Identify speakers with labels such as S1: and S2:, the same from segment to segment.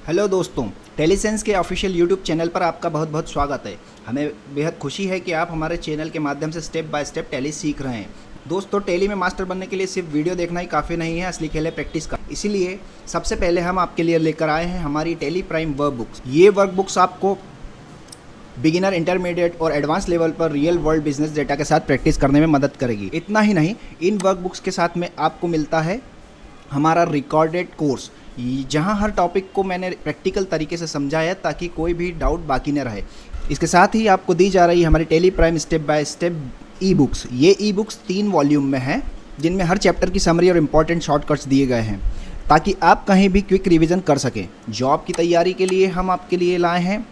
S1: Hello दोस्तों, टेलीसेंस के official YouTube channel पर आपका बहुत बहुत स्वागत है। हमें बेहद खुशी है कि आप हमारे चैनल के माध्यम से स्टेप बाय स्टेप टैली सीख रहे हैं। दोस्तों, टैली में मास्टर बनने के लिए सिर्फ वीडियो देखना ही काफ़ी नहीं है, असली खेल है प्रैक्टिस का। इसीलिए सबसे पहले हम आपके लिए लेकर आए हैं हमारी टैली प्राइम वर्क बुक्स। ये वर्क बुक्स आपको बिगिनर, इंटरमीडिएट और एडवांस लेवल पर रियल वर्ल्ड बिजनेस डेटा के साथ प्रैक्टिस करने में मदद करेगी। इतना ही नहीं, इन वर्क बुक्स के साथ में आपको मिलता है हमारा रिकॉर्डेड कोर्स, जहां हर टॉपिक को मैंने प्रैक्टिकल तरीके से समझाया ताकि कोई भी डाउट बाकी न रहे। इसके साथ ही आपको दी जा रही है हमारी Tally Prime step by step e books. ये ई बुक्स 3 वॉल्यूम में हैं, जिनमें हर चैप्टर की समरी और इम्पॉर्टेंट शॉर्टकट्स दिए गए हैं ताकि आप कहीं भी क्विक रिवीजन कर सकें। जॉब की तैयारी के लिए हम आपके लिए लाए हैं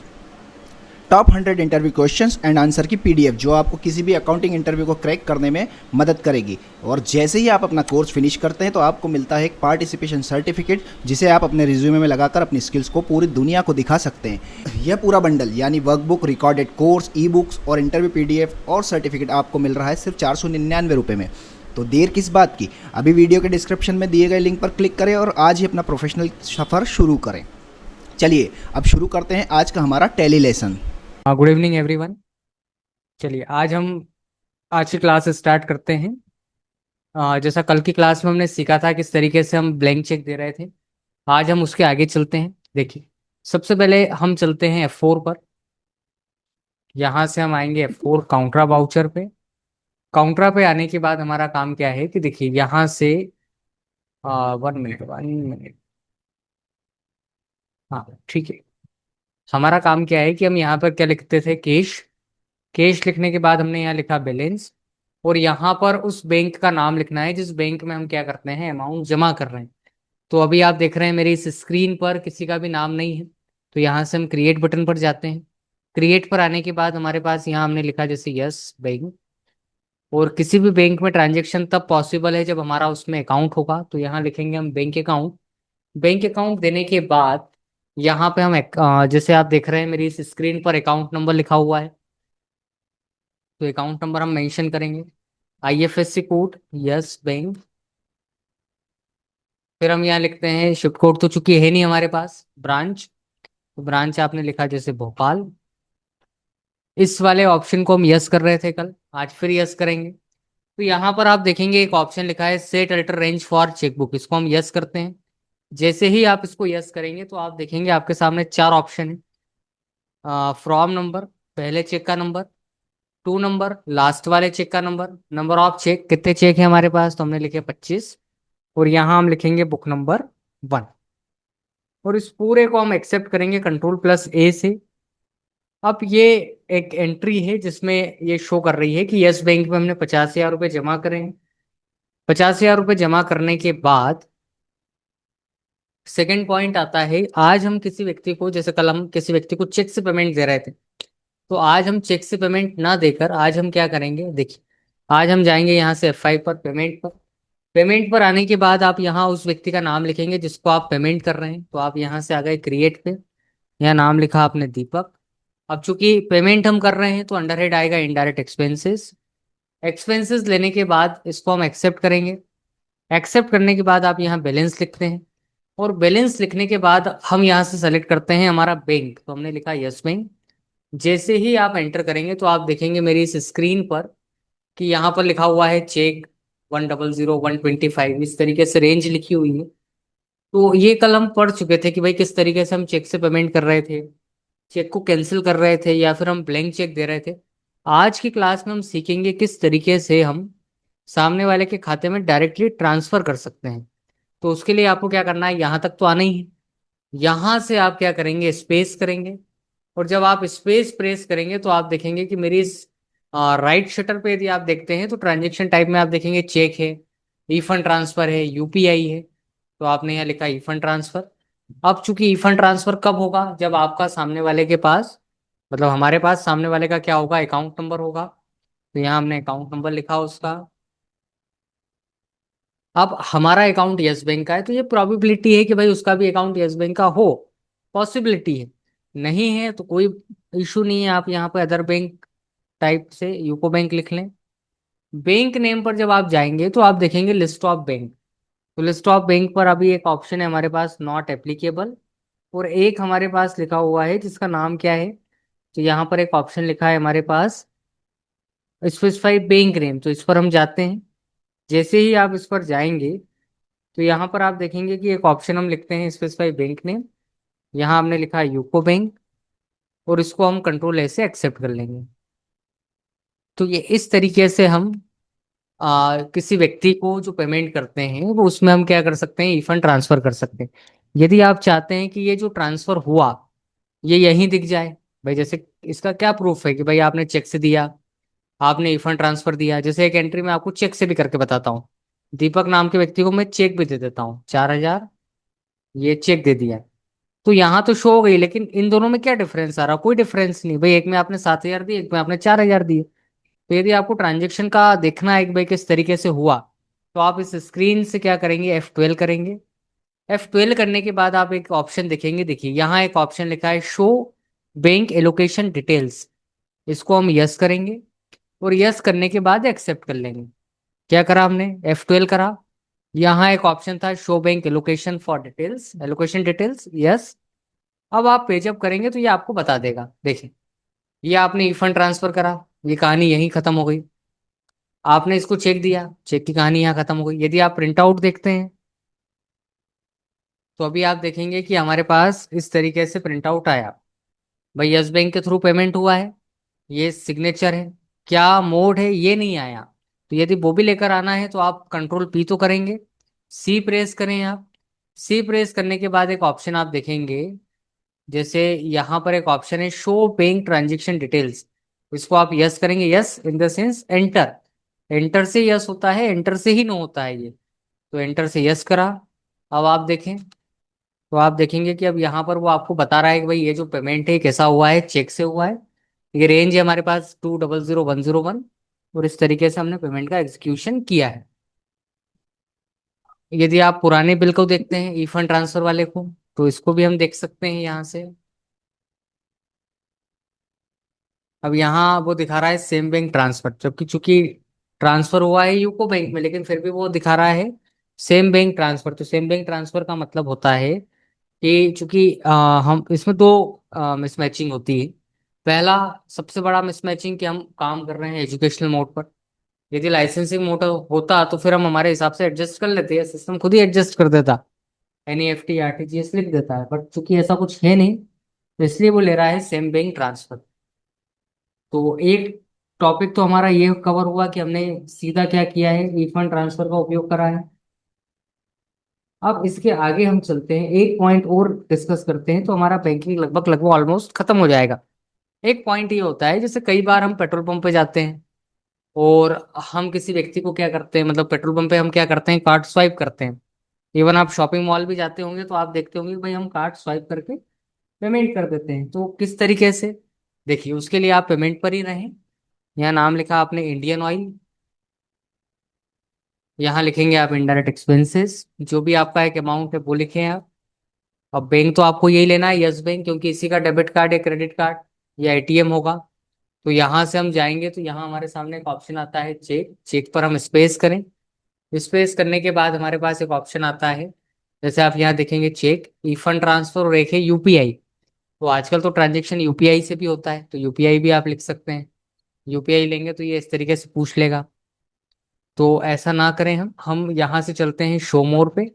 S1: top 100 interview questions and answer की पीडीएफ, जो आपको किसी भी अकाउंटिंग इंटरव्यू को क्रैक करने में मदद करेगी। और जैसे ही आप अपना कोर्स फिनिश करते हैं तो आपको मिलता है एक पार्टिसिपेशन सर्टिफिकेट, जिसे आप अपने रिज्यूमे में लगाकर अपनी स्किल्स को पूरी दुनिया को दिखा सकते हैं। यह पूरा बंडल यानी workbook, recorded course, e books और इंटरव्यू पीडीएफ और सर्टिफिकेट आपको मिल रहा है सिर्फ 499 रुपये में। तो देर किस बात की, अभी वीडियो के डिस्क्रिप्शन में दिए गए लिंक पर क्लिक करें और आज ही अपना प्रोफेशनल सफ़र शुरू करें। चलिए अब शुरू करते हैं आज का हमारा tally lesson.
S2: Good evening everyone. चलिए आज हम आज की क्लास स्टार्ट करते हैं। जैसा कल की क्लास में हमने सीखा था किस तरीके से हम ब्लैंक चेक दे रहे थे, आज हम उसके आगे चलते हैं। देखिए, सबसे पहले हम चलते हैं F4 पर। यहाँ से हम आएंगे F4 काउंटरा वाउचर पे। काउंटरा पे आने के बाद हमारा काम क्या है कि देखिए यहाँ से 1 मिनट हाँ ठीक है। हमारा काम क्या है कि हम यहाँ पर क्या लिखते थे, कैश। कैश लिखने के बाद हमने यहाँ लिखा बैलेंस, और यहाँ पर उस बैंक का नाम लिखना है जिस बैंक में हम क्या करते हैं, अमाउंट जमा कर रहे हैं। तो अभी आप देख रहे हैं मेरी इस स्क्रीन पर किसी का भी नाम नहीं है, तो यहाँ से हम क्रिएट बटन पर जाते हैं। क्रिएट पर आने के बाद हमारे पास यहाँ हमने लिखा जैसे यस बैंक, और किसी भी बैंक में ट्रांजेक्शन तब पॉसिबल है जब हमारा उसमें अकाउंट होगा, तो यहाँ लिखेंगे हम बैंक अकाउंट। बैंक अकाउंट देने के बाद यहाँ पे हम जैसे आप देख रहे हैं मेरी इस स्क्रीन पर अकाउंट नंबर लिखा हुआ है, तो अकाउंट नंबर हम मेंशन करेंगे। आईएफएससी कोड यस बैंक, फिर हम यहाँ लिखते हैं शिफ्ट कोड, तो चूंकि है नहीं हमारे पास, ब्रांच, तो ब्रांच आपने लिखा जैसे भोपाल। इस वाले ऑप्शन को हम यस कर रहे थे कल, आज फिर यस करेंगे। तो यहाँ पर आप देखेंगे एक ऑप्शन लिखा है set alter range for chequebook, इसको हम यस करते हैं। जैसे ही आप इसको यस करेंगे तो आप देखेंगे आपके सामने 4 ऑप्शन है। फ्रॉम नंबर, पहले चेक का नंबर, टू नंबर, लास्ट वाले चेक का नंबर, नंबर ऑफ चेक, कितने चेक है हमारे पास, तो हमने लिखे 25, और यहाँ हम लिखेंगे बुक नंबर 1। और इस पूरे को हम एक्सेप्ट करेंगे कंट्रोल+A से। अब ये एक एंट्री है जिसमें ये शो कर रही है कि यस बैंक में हमने 50,000 रुपये जमा करें। 50,000 रुपये जमा करने के बाद सेकंड पॉइंट आता है, आज हम किसी व्यक्ति को, जैसे कल हम किसी व्यक्ति को चेक से पेमेंट दे रहे थे, तो आज हम चेक से पेमेंट ना देकर आज हम क्या करेंगे, देखिए आज हम जाएंगे यहाँ से F5 पर, पेमेंट पर। पेमेंट पर आने के बाद आप यहाँ उस व्यक्ति का नाम लिखेंगे जिसको आप पेमेंट कर रहे हैं, तो आप यहाँ से आ गए क्रिएट पे, यहाँ नाम लिखा आपने दीपक। अब चूंकि पेमेंट हम कर रहे हैं तो अंडर हेड आएगा इनडायरेक्ट एक्सपेंसेस। एक्सपेंसेस लेने के बाद इसको हम एक्सेप्ट करेंगे। एक्सेप्ट करने के बाद आप यहाँ बैलेंस लिखते हैं, और बैलेंस लिखने के बाद हम यहाँ से सेलेक्ट करते हैं हमारा बैंक, तो हमने लिखा यस बैंक। जैसे ही आप एंटर करेंगे तो आप देखेंगे मेरी इस स्क्रीन पर कि यहाँ पर लिखा हुआ है चेक 100, 125, इस तरीके से रेंज लिखी हुई है। तो ये कल हम पढ़ चुके थे कि भाई किस तरीके से हम चेक से पेमेंट कर रहे थे, चेक को कैंसिल कर रहे थे, या फिर हम ब्लैंक चेक दे रहे थे। आज की क्लास में हम सीखेंगे किस तरीके से हम सामने वाले के खाते में डायरेक्टली ट्रांसफर कर सकते हैं। तो उसके लिए आपको क्या करना है, यहाँ तक तो आना ही है। यहाँ से आप क्या करेंगे, स्पेस करेंगे, और जब आप स्पेस प्रेस करेंगे तो आप देखेंगे कि मेरी इस राइट शटर पे यदि आप देखते हैं तो ट्रांजेक्शन टाइप में आप देखेंगे चेक है, ई फंड ट्रांसफर है, यूपीआई है, तो आपने यहाँ लिखा ई फंड ट्रांसफर। अब चूंकि ई फंड ट्रांसफर कब होगा, जब आपका सामने वाले के पास, मतलब हमारे पास सामने वाले का क्या होगा, अकाउंट नंबर होगा, तो यहाँ हमने अकाउंट नंबर लिखा उसका। अब हमारा अकाउंट यस बैंक का है, तो ये प्रोबेबिलिटी है कि भाई उसका भी अकाउंट यस बैंक का हो, पॉसिबिलिटी है। नहीं है तो कोई इशू नहीं है, आप यहाँ पे अदर बैंक टाइप से यूको बैंक लिख लें। बैंक नेम पर जब आप जाएंगे तो आप देखेंगे लिस्ट ऑफ बैंक, तो लिस्ट ऑफ बैंक पर अभी एक ऑप्शन है हमारे पास, नॉट एप्लीकेबल। और एक हमारे पास लिखा हुआ है जिसका नाम क्या है। तो यहाँ पर एक ऑप्शन लिखा है हमारे पास स्पेसिफाई बैंक नेम, तो इस पर हम जाते हैं। जैसे ही आप इस पर जाएंगे तो यहाँ पर आप देखेंगे कि एक ऑप्शन हम लिखते हैं स्पेसिफाई बैंक नेम। यहाँ हमने लिखा है यूको बैंक, और इसको हम कंट्रोल ऐसे एक्सेप्ट कर लेंगे। तो ये इस तरीके से हम किसी व्यक्ति को जो पेमेंट करते हैं वो उसमें हम क्या कर सकते हैं, ई फंड ट्रांसफर कर सकते हैं। यदि आप चाहते हैं कि ये जो ट्रांसफर हुआ ये यहीं दिख जाए, भाई जैसे इसका क्या प्रूफ है कि भाई आपने चेक से दिया, आपने ई फंड ट्रांसफर दिया। जैसे एक एंट्री में आपको चेक से भी करके बताता हूँ। दीपक नाम के व्यक्ति को मैं चेक भी दे देता हूँ 4,000, ये चेक दे दिया। तो यहाँ तो शो हो गई, लेकिन इन दोनों में क्या डिफरेंस आ रहा, कोई डिफरेंस नहीं भाई। एक में आपने 7,000 दिए, एक में आपने 4,000 दिए। तो यदि आपको ट्रांजेक्शन का देखना है कि भाई किस तरीके से हुआ, तो आप इस स्क्रीन से क्या करेंगे, F12 करेंगे। F12 करने के बाद आप एक ऑप्शन देखेंगे, देखिए यहाँ एक ऑप्शन लिखा है शो बैंक एलोकेशन डिटेल्स, इसको हम यस करेंगे। और यस करने के बाद एक्सेप्ट कर लेंगे। क्या करा हमने, F12 करा। यहाँ एक ऑप्शन था show bank allocation for details, allocation details, yes. अब आप पेजअप करेंगे तो ये आपको बता देगा, देखिए ये आपने ई फंड ट्रांसफर करा, ये कहानी यहीं खत्म हो गई। आपने इसको चेक दिया, चेक की कहानी यहाँ खत्म हो गई। यदि आप प्रिंट आउट देखते हैं तो अभी आप देखेंगे कि हमारे पास इस तरीके से प्रिंट आउट आया। भाई यस बैंक के थ्रू पेमेंट हुआ है, ये सिग्नेचर है, क्या मोड है ये नहीं आया। तो यदि वो भी लेकर आना है तो आप कंट्रोल पी तो करेंगे, सी प्रेस करें आप। सी प्रेस करने के बाद एक ऑप्शन आप देखेंगे, जैसे यहाँ पर एक ऑप्शन है शो बैंक ट्रांजेक्शन डिटेल्स, इसको आप यस करेंगे, yes in the sense enter. Enter से यस होता है, एंटर से ही नो होता है ये। तो एंटर से यस करा। अब आप देखें तो आप देखेंगे कि अब यहाँ पर वो आपको बता रहा है कि भाई ये जो पेमेंट है कैसा हुआ है, चेक से हुआ है। ये रेंज है हमारे पास 2000101, और इस तरीके से हमने पेमेंट का एग्जीक्यूशन किया है। यदि आप पुराने बिल को देखते हैं ई फंड ट्रांसफर वाले को, तो इसको भी हम देख सकते हैं यहाँ से। अब यहाँ वो दिखा रहा है सेम बैंक ट्रांसफर, जबकि चूंकि ट्रांसफर हुआ है यूको बैंक में, लेकिन फिर भी वो दिखा रहा है सेम बैंक ट्रांसफर। तो सेम बैंक ट्रांसफर का मतलब होता है कि चूंकि हम इसमें दो मिसमैचिंग होती है। पहला सबसे बड़ा मिसमैचिंग कि हम काम कर रहे हैं एजुकेशनल मोड पर। यदि लाइसेंसिंग मोड होता तो फिर हम हमारे हिसाब से एडजस्ट कर लेते हैं, सिस्टम खुद ही एडजस्ट कर देता, NEFT RTGS लिख देता है। बट चूंकि ऐसा कुछ है नहीं, तो इसलिए वो ले रहा है सेम बैंक ट्रांसफर। तो एक टॉपिक तो हमारा ये कवर हुआ कि हमने सीधा क्या किया है, ई फंड ट्रांसफर का उपयोग करा है। अब इसके आगे हम चलते हैं, एक पॉइंट और डिस्कस करते हैं तो हमारा बैंकिंग लगभग लगभग ऑलमोस्ट खत्म हो जाएगा। एक पॉइंट ये होता है, जैसे कई बार हम पेट्रोल पंप पे जाते हैं और हम किसी व्यक्ति को क्या करते हैं, मतलब पेट्रोल पंप पे हम क्या करते हैं, कार्ड स्वाइप करते हैं। इवन आप शॉपिंग मॉल भी जाते होंगे तो आप देखते होंगे कि भाई हम कार्ड स्वाइप करके पेमेंट कर देते हैं। तो किस तरीके से, देखिए उसके लिए आप पेमेंट पर ही रहें। यहाँ नाम लिखा आपने इंडियन ऑयल, यहाँ लिखेंगे आप इनडायरेक्ट एक्सपेंसेस, जो भी आपका एक अमाउंट है वो लिखें आप। अब बैंक तो आपको यही लेना है, यस बैंक, क्योंकि इसी का डेबिट कार्ड या क्रेडिट कार्ड या ATM होगा। तो यहाँ से हम जाएंगे तो यहाँ हमारे सामने एक ऑप्शन आता है चेक, चेक पर हम स्पेस करें। स्पेस करने के बाद हमारे पास एक ऑप्शन आता है, जैसे आप यहाँ देखेंगे चेक, ई फंड ट्रांसफर और एक है UPI। तो आजकल तो ट्रांजेक्शन UPI से भी होता है, तो UPI भी आप लिख सकते हैं। UPI लेंगे तो ये इस तरीके से पूछ लेगा। तो ऐसा ना करें, हम यहाँ से चलते हैं शो मोर पे।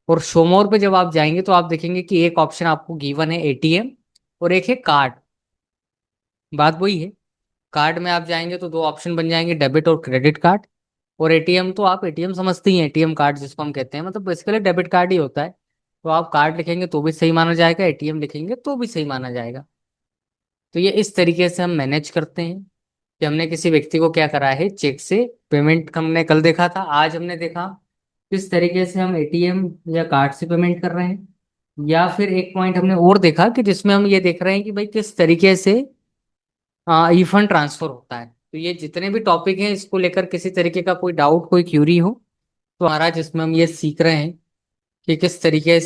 S2: और शो मोर पे जब आप जाएंगे तो आप देखेंगे कि एक ऑप्शन आपको गिवन है ATM, और एक है कार्ड। बात वही है, कार्ड में आप जाएंगे तो दो ऑप्शन बन जाएंगे, डेबिट और क्रेडिट कार्ड। और ATM तो आप ATM समझते ही हैं, ATM कार्ड जिसको हम कहते हैं, मतलब बेसिकली डेबिट कार्ड ही होता है। तो आप कार्ड लिखेंगे तो भी सही माना जाएगा, ATM लिखेंगे तो भी सही माना जाएगा। तो ये इस तरीके से हम मैनेज करते हैं कि हमने किसी व्यक्ति को क्या करा है, चेक से पेमेंट हमने कल देखा था, आज हमने देखा किस तरीके से हम ATM या कार्ड से पेमेंट कर रहे हैं। या फिर एक पॉइंट हमने और देखा कि जिसमें हम ये देख रहे हैं कि भाई किस तरीके से ई फंड ट्रांसफर होता है। तो ये जितने भी टॉपिक हैं इसको लेकर किसी तरीके का कोई डाउट कोई क्यूरी हो तो हमारा, जिसमें हम ये सीख रहे हैं कि किस तरीके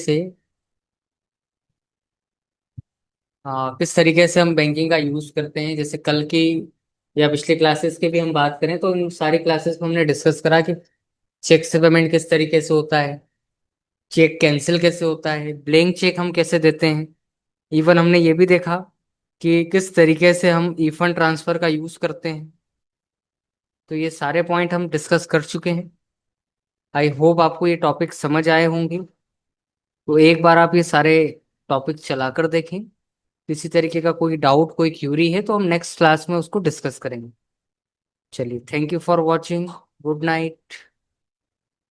S2: से हम बैंकिंग का यूज करते हैं। जैसे कल की या पिछले क्लासेस की भी हम बात करें तो इन सारी क्लासेस में हमने डिस्कस करा कि चेक से पेमेंट किस तरीके से होता है, चेक कैंसिल कैसे होता है, ब्लैंक चेक हम कैसे देते हैं, इवन हमने ये भी देखा कि किस तरीके से हम ई फंड ट्रांसफर का यूज करते हैं। तो ये सारे पॉइंट हम डिस्कस कर चुके हैं। आई होप आपको ये टॉपिक समझ आए होंगे। तो एक बार आप ये सारे टॉपिक चलाकर देखें। किसी तरीके का कोई डाउट, कोई क्यूरी है तो हम नेक्स्ट क्लास में उसको डिस्कस करेंगे। चलिए, thank you for watching. Good night.